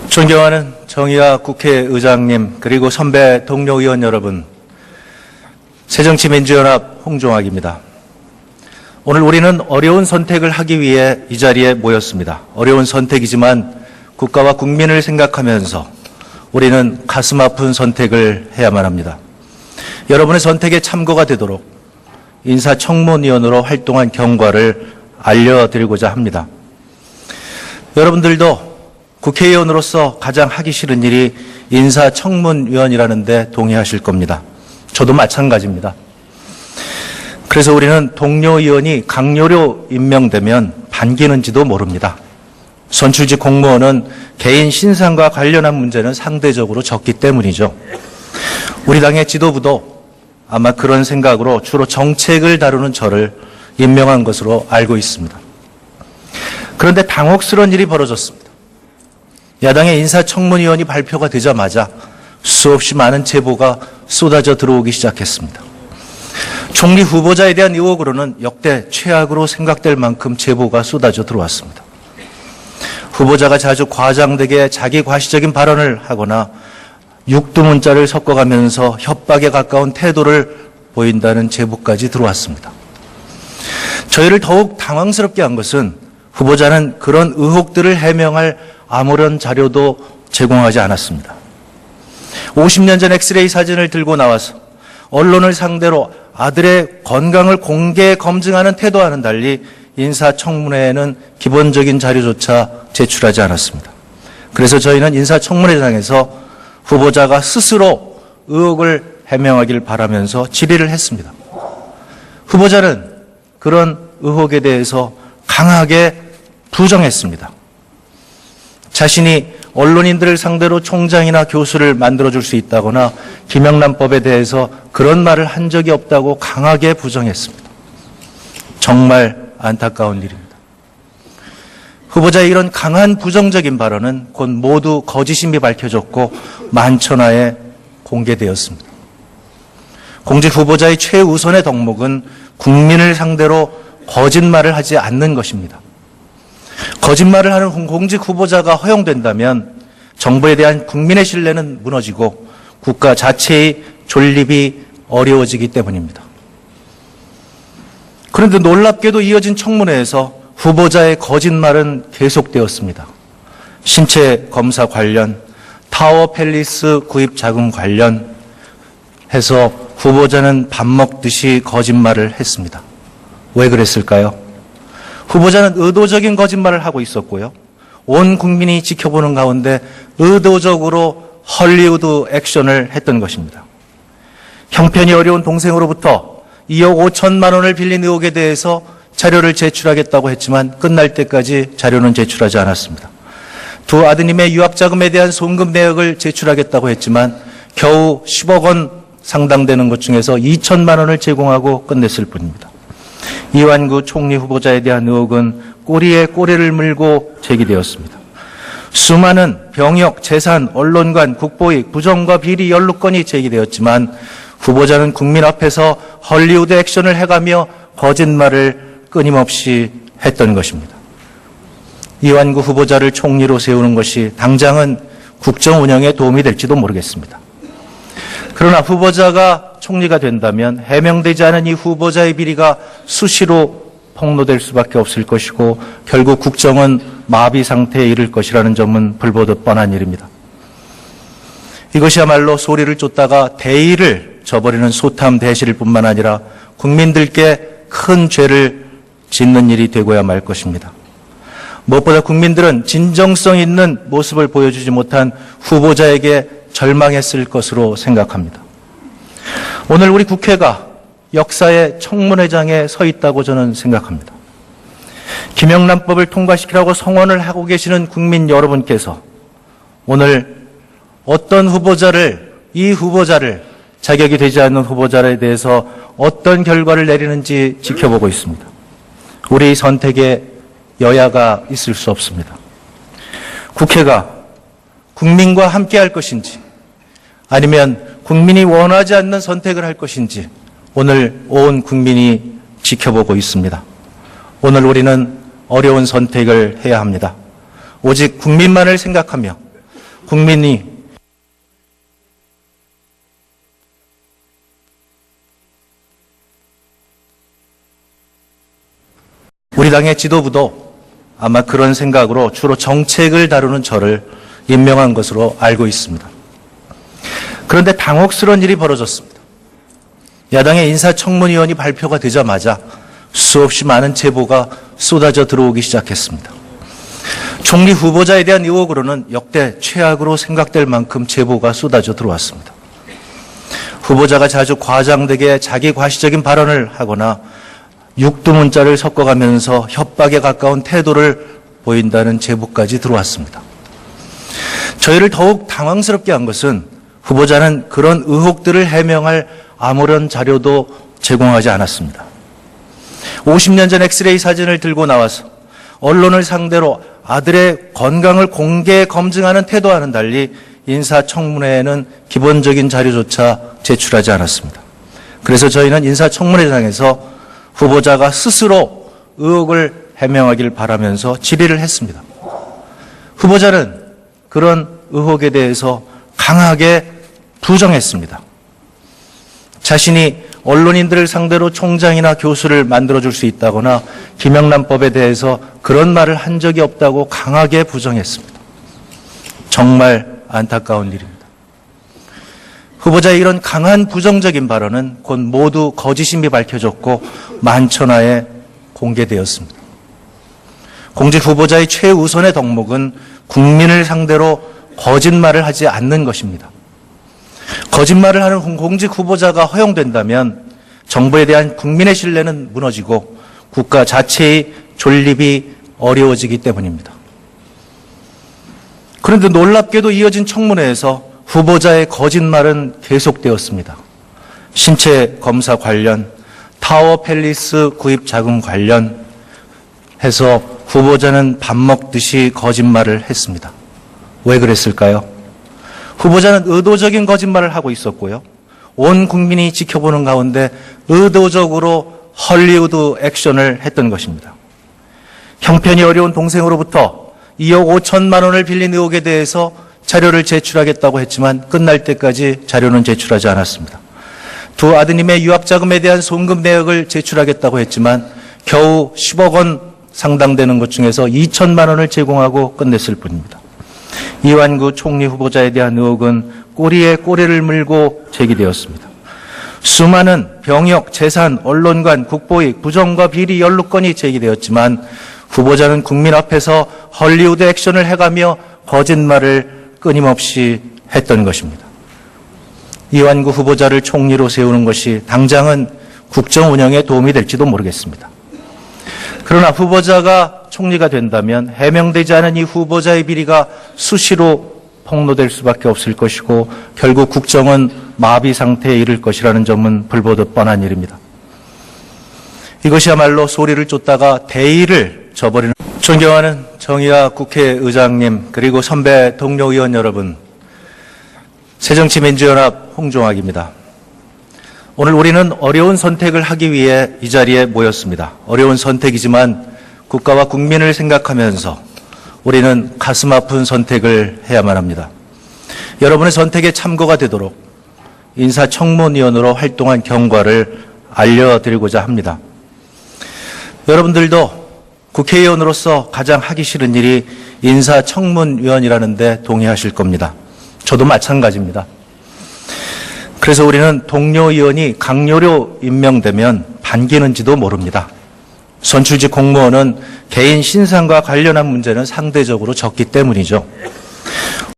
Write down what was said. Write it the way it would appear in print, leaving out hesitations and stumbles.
존경하는 정의화 국회의장님, 그리고 선배 동료 의원 여러분, 새정치민주연합 홍종학입니다. 오늘 우리는 어려운 선택을 하기 위해 이 자리에 모였습니다. 어려운 선택이지만 국가와 국민을 생각하면서 우리는 가슴 아픈 선택을 해야만 합니다. 여러분의 선택에 참고가 되도록 인사청문위원으로 활동한 경과를 알려드리고자 합니다. 여러분들도 국회의원으로서 가장 하기 싫은 일이 인사청문위원이라는데 동의하실 겁니다. 저도 마찬가지입니다. 그래서 우리는 동료 의원이 강요로 임명되면 반기는지도 모릅니다. 선출직 공무원은 개인 신상과 관련한 문제는 상대적으로 적기 때문이죠. 우리 당의 지도부도 아마 그런 생각으로 주로 정책을 다루는 저를 임명한 것으로 알고 있습니다. 그런데 당혹스러운 일이 벌어졌습니다. 야당의 인사청문위원이 발표가 되자마자 수없이 많은 제보가 쏟아져 들어오기 시작했습니다. 총리 후보자에 대한 의혹으로는 역대 최악으로 생각될 만큼 제보가 쏟아져 들어왔습니다. 후보자가 자주 과장되게 자기 과시적인 발언을 하거나 육두문자를 섞어가면서 협박에 가까운 태도를 보인다는 제보까지 들어왔습니다. 저희를 더욱 당황스럽게 한 것은 후보자는 그런 의혹들을 해명할 아무런 자료도 제공하지 않았습니다. 50년 전 엑스레이 사진을 들고 나와서 언론을 상대로 아들의 건강을 공개 검증하는 태도와는 달리 인사청문회에는 기본적인 자료조차 제출하지 않았습니다. 그래서 저희는 인사청문회장에서 후보자가 스스로 의혹을 해명하길 바라면서 질의를 했습니다. 후보자는 그런 의혹에 대해서 강하게 부정했습니다. 자신이 언론인들을 상대로 총장이나 교수를 만들어줄 수 있다거나 김영란법에 대해서 그런 말을 한 적이 없다고 강하게 부정했습니다. 정말 안타까운 일입니다. 후보자의 이런 강한 부정적인 발언은 곧 모두 거짓임이 밝혀졌고 만천하에 공개되었습니다. 공직 후보자의 최우선의 덕목은 국민을 상대로 거짓말을 하지 않는 것입니다. 거짓말을 하는 공직 후보자가 허용된다면 정부에 대한 국민의 신뢰는 무너지고 국가 자체의 존립이 어려워지기 때문입니다. 그런데 놀랍게도 이어진 청문회에서 후보자의 거짓말은 계속되었습니다. 신체 검사 관련, 타워 팰리스 구입 자금 관련 해서 후보자는 밥 먹듯이 거짓말을 했습니다. 왜 그랬을까요? 후보자는 의도적인 거짓말을 하고 있었고요. 온 국민이 지켜보는 가운데 의도적으로 헐리우드 액션을 했던 것입니다. 형편이 어려운 동생으로부터 2억 5천만 원을 빌린 의혹에 대해서 자료를 제출하겠다고 했지만 끝날 때까지 자료는 제출하지 않았습니다. 두 아드님의 유학자금에 대한 송금 내역을 제출하겠다고 했지만 겨우 10억 원 상당되는 것 중에서 2천만 원을 제공하고 끝냈을 뿐입니다. 이완구 총리 후보자에 대한 의혹은 꼬리에 꼬리를 물고 제기되었습니다. 수많은 병역, 재산, 언론관, 국보익, 부정과 비리 연루건이 제기되었지만 후보자는 국민 앞에서 헐리우드 액션을 해가며 거짓말을 끊임없이 했던 것입니다. 이완구 후보자를 총리로 세우는 것이 당장은 국정 운영에 도움이 될지도 모르겠습니다. 그러나 후보자가 총리가 된다면 해명되지 않은 이 후보자의 비리가 수시로 폭로될 수밖에 없을 것이고 결국 국정은 마비 상태에 이를 것이라는 점은 불보듯 뻔한 일입니다. 이것이야말로 소리를 쫓다가 대의를 저버리는 소탐 대실일 뿐만 아니라 국민들께 큰 죄를 짓는 일이 되고야 말 것입니다. 무엇보다 국민들은 진정성 있는 모습을 보여주지 못한 후보자에게 절망했을 것으로 생각합니다. 오늘 우리 국회가 역사의 청문회장에 서 있다고 저는 생각합니다. 김영란법을 통과시키라고 성원을 하고 계시는 국민 여러분께서 오늘 어떤 후보자를, 이 후보자를 자격이 되지 않는 후보자에 대해서 어떤 결과를 내리는지 지켜보고 있습니다. 우리 선택에 여야가 있을 수 없습니다. 국회가 국민과 함께 할 것인지 아니면 국민이 원하지 않는 선택을 할 것인지 오늘 온 국민이 지켜보고 있습니다. 오늘 우리는 어려운 선택을 해야 합니다. 오직 국민만을 생각하며 국민이 우리 당의 지도부도 아마 그런 생각으로 주로 정책을 다루는 저를 임명한 것으로 알고 있습니다. 그런데 당혹스러운 일이 벌어졌습니다. 야당의 인사청문위원이 발표가 되자마자 수없이 많은 제보가 쏟아져 들어오기 시작했습니다. 총리 후보자에 대한 의혹으로는 역대 최악으로 생각될 만큼 제보가 쏟아져 들어왔습니다. 후보자가 자주 과장되게 자기 과시적인 발언을 하거나 육두문자를 섞어가면서 협박에 가까운 태도를 보인다는 제보까지 들어왔습니다. 저희를 더욱 당황스럽게 한 것은 후보자는 그런 의혹들을 해명할 아무런 자료도 제공하지 않았습니다. 50년 전 엑스레이 사진을 들고 나와서 언론을 상대로 아들의 건강을 공개 검증하는 태도와는 달리 인사청문회에는 기본적인 자료조차 제출하지 않았습니다. 그래서 저희는 인사청문회장에서 후보자가 스스로 의혹을 해명하길 바라면서 질의를 했습니다. 후보자는 그런 의혹에 대해서 강하게 부정했습니다. 자신이 언론인들을 상대로 총장이나 교수를 만들어줄 수 있다거나 김영란법에 대해서 그런 말을 한 적이 없다고 강하게 부정했습니다. 정말 안타까운 일입니다. 후보자의 이런 강한 부정적인 발언은 곧 모두 거짓임이 밝혀졌고 만천하에 공개되었습니다. 공직 후보자의 최우선의 덕목은 국민을 상대로 거짓말을 하지 않는 것입니다. 거짓말을 하는 공직 후보자가 허용된다면 정부에 대한 국민의 신뢰는 무너지고 국가 자체의 존립이 어려워지기 때문입니다. 그런데 놀랍게도 이어진 청문회에서 후보자의 거짓말은 계속되었습니다. 신체 검사 관련, 타워 팰리스 구입 자금 관련 해서 후보자는 밥 먹듯이 거짓말을 했습니다. 왜 그랬을까요? 후보자는 의도적인 거짓말을 하고 있었고요. 온 국민이 지켜보는 가운데 의도적으로 헐리우드 액션을 했던 것입니다. 형편이 어려운 동생으로부터 2억 5천만 원을 빌린 의혹에 대해서 자료를 제출하겠다고 했지만 끝날 때까지 자료는 제출하지 않았습니다. 두 아드님의 유학자금에 대한 송금 내역을 제출하겠다고 했지만 겨우 10억 원 상당 되는 것 중에서 2천만 원을 제공하고 끝냈을 뿐입니다. 이완구 총리 후보자에 대한 의혹은 꼬리에 꼬리를 물고 제기되었습니다. 수많은 병역, 재산, 언론관, 국보익, 부정과 비리 연루건이 제기되었지만 후보자는 국민 앞에서 헐리우드 액션을 해가며 거짓말을 끊임없이 했던 것입니다. 이완구 후보자를 총리로 세우는 것이 당장은 국정 운영에 도움이 될지도 모르겠습니다. 그러나 후보자가 총리가 된다면 해명되지 않은 이 후보자의 비리가 수시로 폭로될 수밖에 없을 것이고 결국 국정은 마비 상태에 이를 것이라는 점은 불보듯 뻔한 일입니다. 이것이야말로 소리를 쫓다가 대의를 저버리는 존경하는 정의화 국회의장님 그리고 선배 동료 의원 여러분, 새정치민주연합 홍종학입니다. 오늘 우리는 어려운 선택을 하기 위해 이 자리에 모였습니다. 어려운 선택이지만 국가와 국민을 생각하면서 우리는 가슴 아픈 선택을 해야만 합니다. 여러분의 선택에 참고가 되도록 인사청문위원으로 활동한 경과를 알려드리고자 합니다. 여러분들도 국회의원으로서 가장 하기 싫은 일이 인사청문위원이라는데 동의하실 겁니다. 저도 마찬가지입니다. 그래서 우리는 동료 의원이 강요로 임명되면 반기는지도 모릅니다. 선출직 공무원은 개인 신상과 관련한 문제는 상대적으로 적기 때문이죠.